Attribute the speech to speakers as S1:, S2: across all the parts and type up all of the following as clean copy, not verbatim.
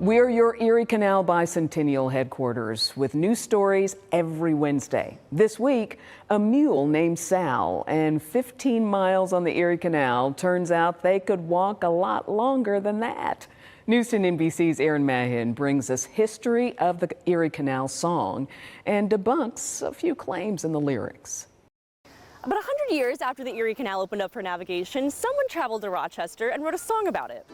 S1: We're your Erie Canal Bicentennial headquarters with news stories every Wednesday. This week, a mule named Sal and 15 miles on the Erie Canal. Turns out they could walk a lot longer than that. News 10 NBC's Erin Mahin brings us history of the Erie Canal song and debunks a few claims in the lyrics.
S2: About 100 years after the Erie Canal opened up for navigation, someone traveled to Rochester and wrote a song about it.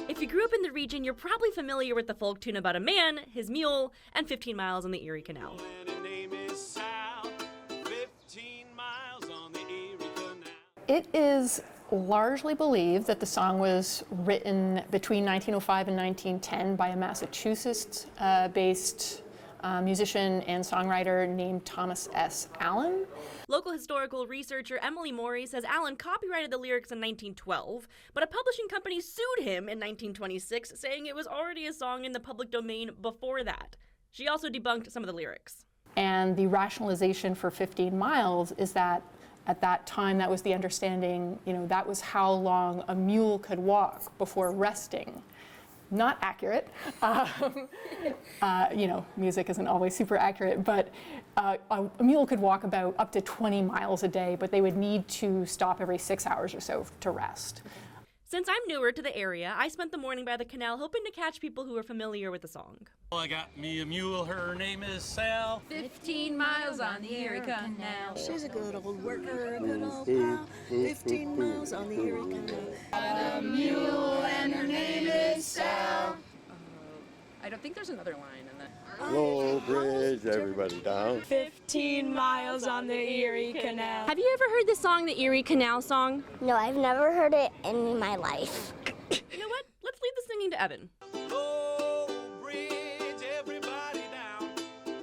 S2: If you grew up in the region, you're probably familiar with the folk tune about a man, his mule, and 15 miles on the Erie Canal.
S3: It is largely believed that the song was written between 1905 and 1910 by a Massachusetts-based musician and songwriter named Thomas S. Allen.
S2: Local historical researcher Emily Morey says Allen copyrighted the lyrics in 1912, but a publishing company sued him in 1926, saying it was already a song in the public domain before that. She also debunked some of the lyrics.
S3: And the rationalization for 15 miles is that at that time, that was the understanding, that was how long a mule could walk before resting. Not accurate. Music isn't always super accurate, but a mule could walk about up to 20 miles a day, but they would need to stop every 6 hours or so to rest.
S2: Since I'm newer to the area, I spent the morning by the canal hoping to catch people who are familiar with the song.
S4: Well, I got me a mule, her name is Sal.
S5: 15 miles on the Erie Canal.
S6: She's a good old worker, a good old pal. 15 miles on the Erie Canal.
S5: Got a mule and her name is Sal. I don't think there's another line in that.
S7: Low bridge, everybody down.
S5: 15 miles on the Erie Canal.
S2: Have you ever heard the song, the Erie Canal song?
S8: No, I've never heard it in my life.
S2: You know what? Let's leave the singing to Evan.
S4: Low bridge, everybody down.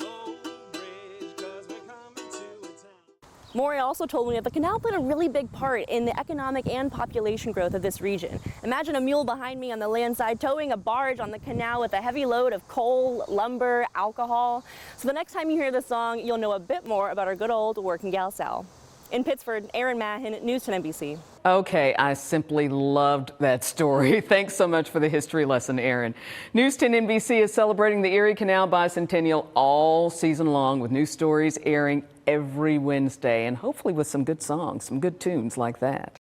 S4: Low bridge, 'cause we're coming to a town.
S2: Morey also told me that the canal played a really big part in the economic and population growth of this region. Imagine a mule behind me on the land side towing a barge on the canal with a heavy load of coal, lumber, alcohol. So the next time you hear the song, you'll know a bit more about our good old working gal Sal. In Pittsford, Erin Mahin, News 10 NBC.
S1: Okay, I simply loved that story. Thanks so much for the history lesson, Erin. News 10 NBC is celebrating the Erie Canal Bicentennial all season long with news stories airing every Wednesday and hopefully with some good songs, some good tunes like that.